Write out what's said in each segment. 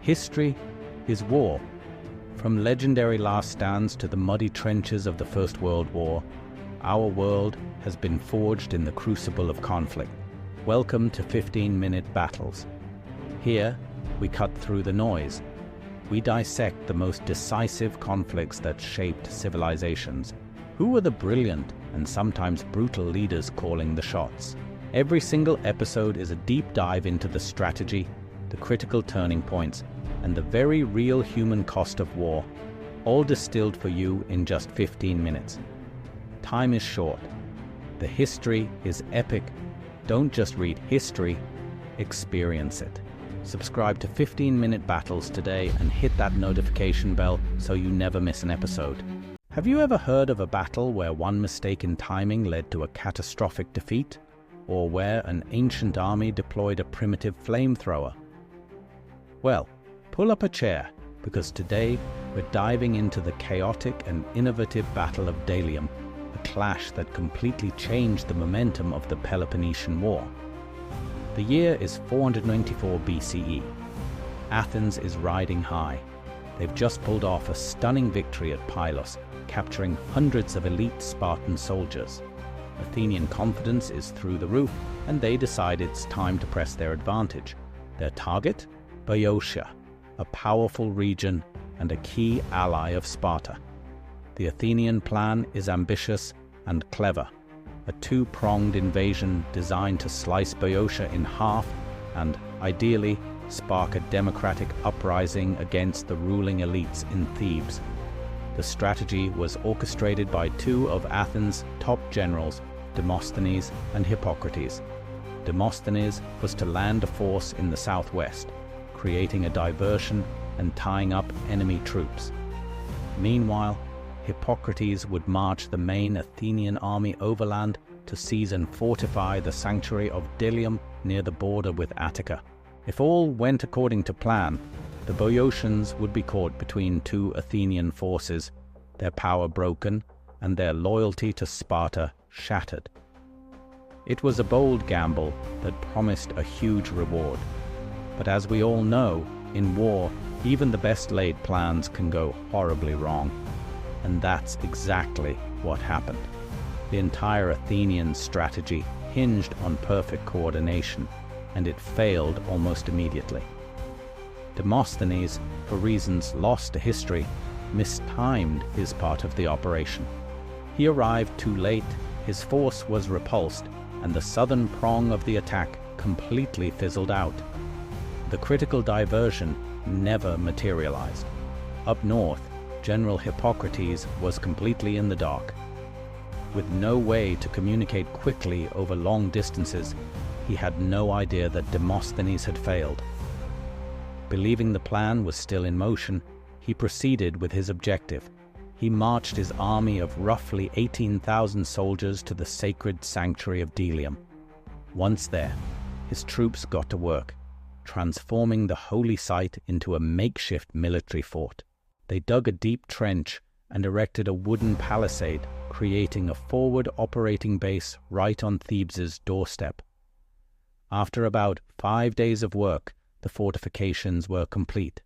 History is war. From legendary last stands to the muddy trenches of the First World War, our world has been forged in the crucible of conflict. Welcome to 15-minute battles. Here, we cut through the noise. We dissect the most decisive conflicts that shaped civilizations. Who were the brilliant and sometimes brutal leaders calling the shots? Every single episode is a deep dive into the strategy, the critical turning points, and the very real human cost of war, all distilled for you in just 15 minutes. Time is short. The history is epic. Don't just read history, experience it. Subscribe to 15-minute battles today and hit that notification bell so you never miss an episode. Have you ever heard of a battle where one mistake in timing led to a catastrophic defeat? Or where an ancient army deployed a primitive flamethrower? Well, pull up a chair, because today we're diving into the chaotic and innovative Battle of Delium, a clash that completely changed the momentum of the Peloponnesian War. The year is 494 BCE. Athens is riding high. They've just pulled off a stunning victory at Pylos, capturing hundreds of elite Spartan soldiers. Athenian confidence is through the roof, and they decide it's time to press their advantage. Their target? Boeotia, a powerful region and a key ally of Sparta. The Athenian plan is ambitious and clever, a two-pronged invasion designed to slice Boeotia in half and, ideally, spark a democratic uprising against the ruling elites in Thebes. The strategy was orchestrated by two of Athens' top generals, Demosthenes and Hippocrates. Demosthenes was to land a force in the southwest, creating a diversion and tying up enemy troops. Meanwhile, Hippocrates would march the main Athenian army overland to seize and fortify the sanctuary of Delium near the border with Attica. If all went according to plan, the Boeotians would be caught between two Athenian forces, their power broken and their loyalty to Sparta shattered. It was a bold gamble that promised a huge reward. But as we all know, in war, even the best laid plans can go horribly wrong. And that's exactly what happened. The entire Athenian strategy hinged on perfect coordination, and it failed almost immediately. Demosthenes, for reasons lost to history, mistimed his part of the operation. He arrived too late, his force was repulsed, and the southern prong of the attack completely fizzled out. The critical diversion never materialized. Up north, General Hippocrates was completely in the dark. With no way to communicate quickly over long distances, he had no idea that Demosthenes had failed. Believing the plan was still in motion, he proceeded with his objective. He marched his army of roughly 18,000 soldiers to the sacred sanctuary of Delium. Once there, his troops got to work, transforming the holy site into a makeshift military fort. They dug a deep trench and erected a wooden palisade, creating a forward operating base right on Thebes' doorstep. After about 5 days of work, the fortifications were complete.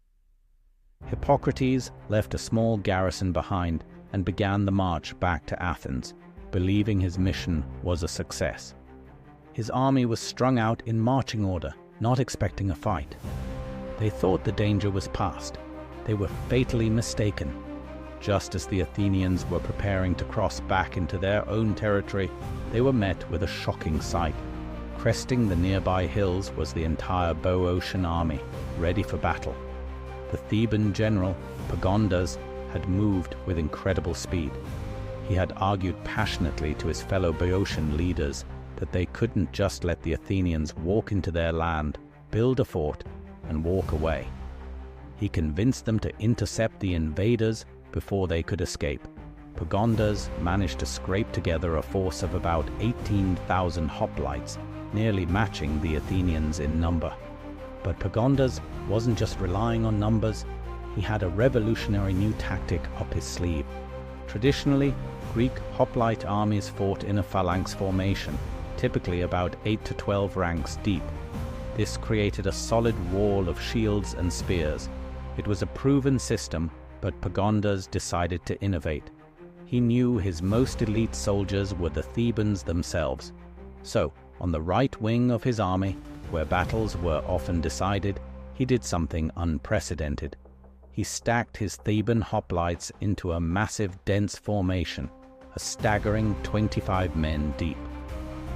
Hippocrates left a small garrison behind and began the march back to Athens, believing his mission was a success. His army was strung out in marching order, not expecting a fight. They thought the danger was past. They were fatally mistaken. Just as the Athenians were preparing to cross back into their own territory, they were met with a shocking sight. Cresting the nearby hills was the entire Boeotian army, ready for battle. The Theban general, Pagondas, had moved with incredible speed. He had argued passionately to his fellow Boeotian leaders that they couldn't just let the Athenians walk into their land, build a fort, and walk away. He convinced them to intercept the invaders before they could escape. Pagondas managed to scrape together a force of about 18,000 hoplites, nearly matching the Athenians in number. But Pagondas wasn't just relying on numbers, he had a revolutionary new tactic up his sleeve. Traditionally, Greek hoplite armies fought in a phalanx formation, typically about 8 to 12 ranks deep. This created a solid wall of shields and spears. It was a proven system, but Pagondas decided to innovate. He knew his most elite soldiers were the Thebans themselves. So, on the right wing of his army, where battles were often decided, he did something unprecedented. He stacked his Theban hoplites into a massive, dense formation, a staggering 25 men deep.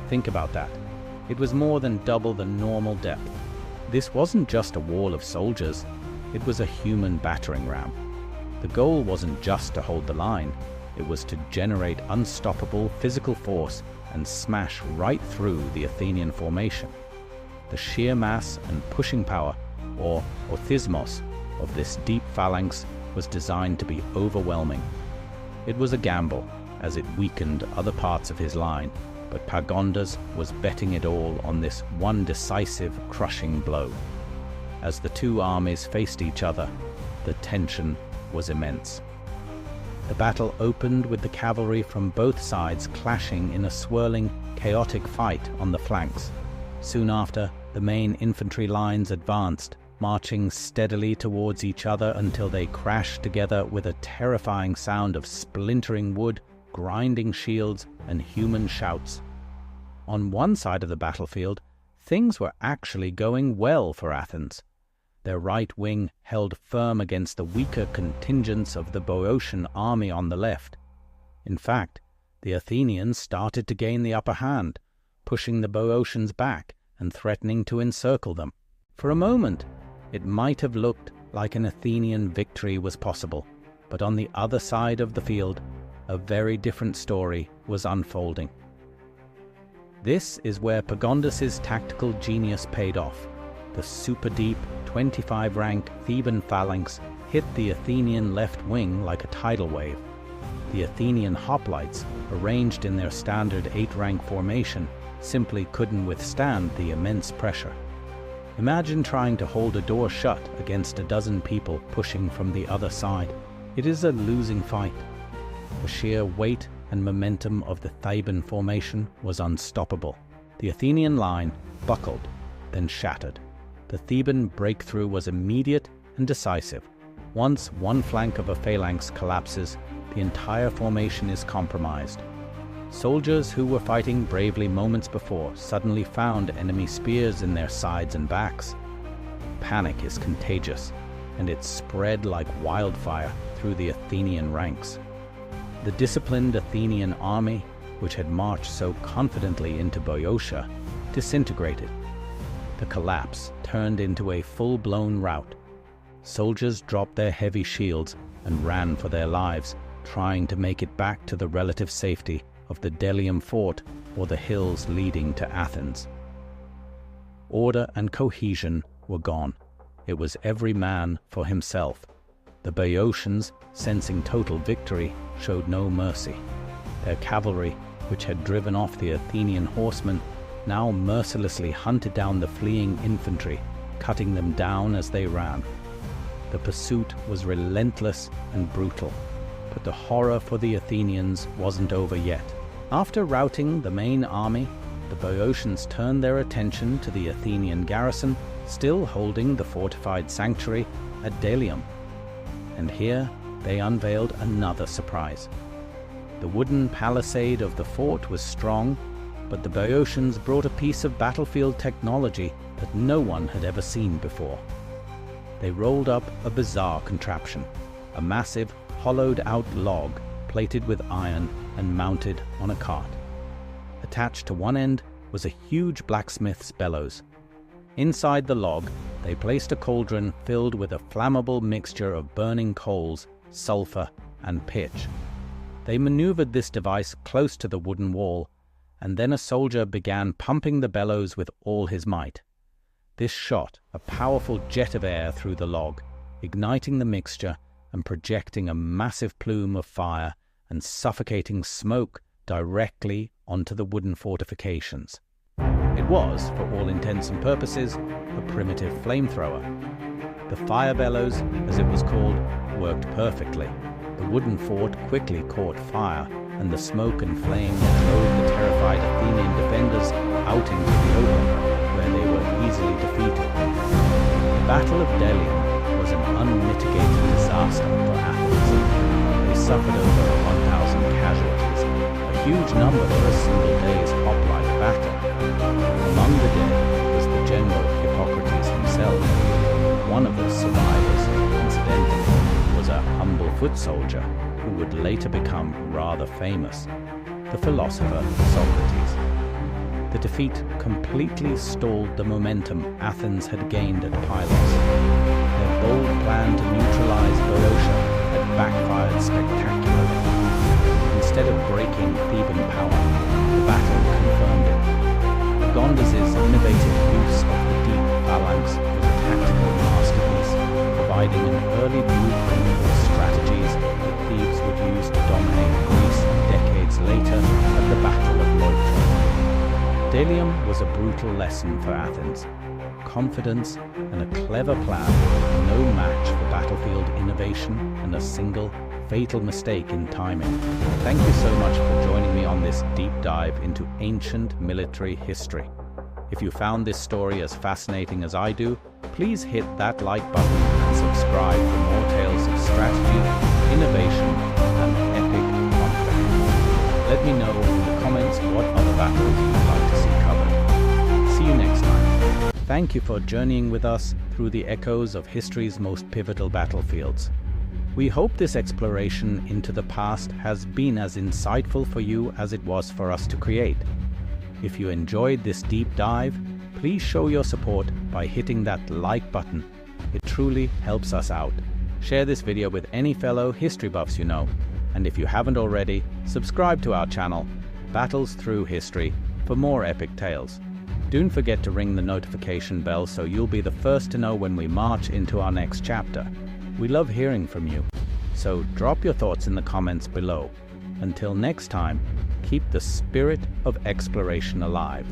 Think about that. It was more than double the normal depth. This wasn't just a wall of soldiers, it was a human battering ram. The goal wasn't just to hold the line, it was to generate unstoppable physical force and smash right through the Athenian formation. The sheer mass and pushing power, or orthismos, of this deep phalanx was designed to be overwhelming. It was a gamble, as it weakened other parts of his line, but Pagondas was betting it all on this one decisive, crushing blow. As the two armies faced each other, the tension was immense. The battle opened with the cavalry from both sides clashing in a swirling, chaotic fight on the flanks. Soon after, the main infantry lines advanced, marching steadily towards each other until they crashed together with a terrifying sound of splintering wood, grinding shields, and human shouts. On one side of the battlefield, things were actually going well for Athens. Their right wing held firm against the weaker contingents of the Boeotian army on the left. In fact, the Athenians started to gain the upper hand, pushing the Boeotians back and threatening to encircle them. For a moment, it might have looked like an Athenian victory was possible, but on the other side of the field, a very different story was unfolding. This is where Pagondas's tactical genius paid off. The super-deep, 25-rank Theban phalanx hit the Athenian left wing like a tidal wave. The Athenian hoplites, arranged in their standard 8-rank formation, simply couldn't withstand the immense pressure. Imagine trying to hold a door shut against a dozen people pushing from the other side. It is a losing fight. The sheer weight and momentum of the Theban formation was unstoppable. The Athenian line buckled, then shattered. The Theban breakthrough was immediate and decisive. Once one flank of a phalanx collapses, the entire formation is compromised. Soldiers who were fighting bravely moments before suddenly found enemy spears in their sides and backs. Panic is contagious, and it spread like wildfire through the Athenian ranks. The disciplined Athenian army, which had marched so confidently into Boeotia, disintegrated. The collapse turned into a full-blown rout. Soldiers dropped their heavy shields and ran for their lives, trying to make it back to the relative safety of the Delium fort or the hills leading to Athens. Order and cohesion were gone. It was every man for himself. The Boeotians, sensing total victory, showed no mercy. Their cavalry, which had driven off the Athenian horsemen, now mercilessly hunted down the fleeing infantry, cutting them down as they ran. The pursuit was relentless and brutal, but the horror for the Athenians wasn't over yet. After routing the main army, the Boeotians turned their attention to the Athenian garrison, still holding the fortified sanctuary at Delium. And here they unveiled another surprise. The wooden palisade of the fort was strong, but the Boeotians brought a piece of battlefield technology that no one had ever seen before. They rolled up a bizarre contraption, a massive, hollowed-out log plated with iron and mounted on a cart. Attached to one end was a huge blacksmith's bellows. Inside the log, they placed a cauldron filled with a flammable mixture of burning coals, sulfur, and pitch. They maneuvered this device close to the wooden wall, and then a soldier began pumping the bellows with all his might. This shot a powerful jet of air through the log, igniting the mixture and projecting a massive plume of fire and suffocating smoke directly onto the wooden fortifications. It was, for all intents and purposes, a primitive flamethrower. The fire bellows, as it was called, worked perfectly. The wooden fort quickly caught fire, and the smoke and flame drove the terrified Athenian defenders out into the open, where they were easily defeated. The Battle of Delium was an unmitigated disaster for Athens. They suffered over 1,000 casualties, a huge number for a single day's hoplite battle. Among the dead was the general Hippocrates himself. One of the survivors, incidentally, was a humble foot soldier who would later become rather famous, the philosopher Socrates. The defeat completely stalled the momentum Athens had gained at Pylos. Their bold plan to neutralize Boeotia had backfired spectacularly. Instead of breaking Theban power, the battle confirmed it. Gondas' innovative use of the deep phalanx was a tactical masterpiece, providing an early blueprint for the strategies that Thebes would use to dominate Greece decades later at the Battle of Boeotia. Delium was a brutal lesson for Athens. Confidence and a clever plan were no match for battlefield innovation and a single, fatal mistake in timing. Thank you so much for joining me on this deep dive into ancient military history. If you found this story as fascinating as I do, please hit that like button and subscribe for more tales of strategy, innovation, and epic conflict. Let me know in the comments what other battles you'd like to see covered. See you next time. Thank you for journeying with us through the echoes of history's most pivotal battlefields. We hope this exploration into the past has been as insightful for you as it was for us to create. If you enjoyed this deep dive, please show your support by hitting that like button. It truly helps us out. Share this video with any fellow history buffs you know. And if you haven't already, subscribe to our channel, Battles Through History, for more epic tales. Don't forget to ring the notification bell so you'll be the first to know when we march into our next chapter. We love hearing from you, so drop your thoughts in the comments below. Until next time, keep the spirit of exploration alive.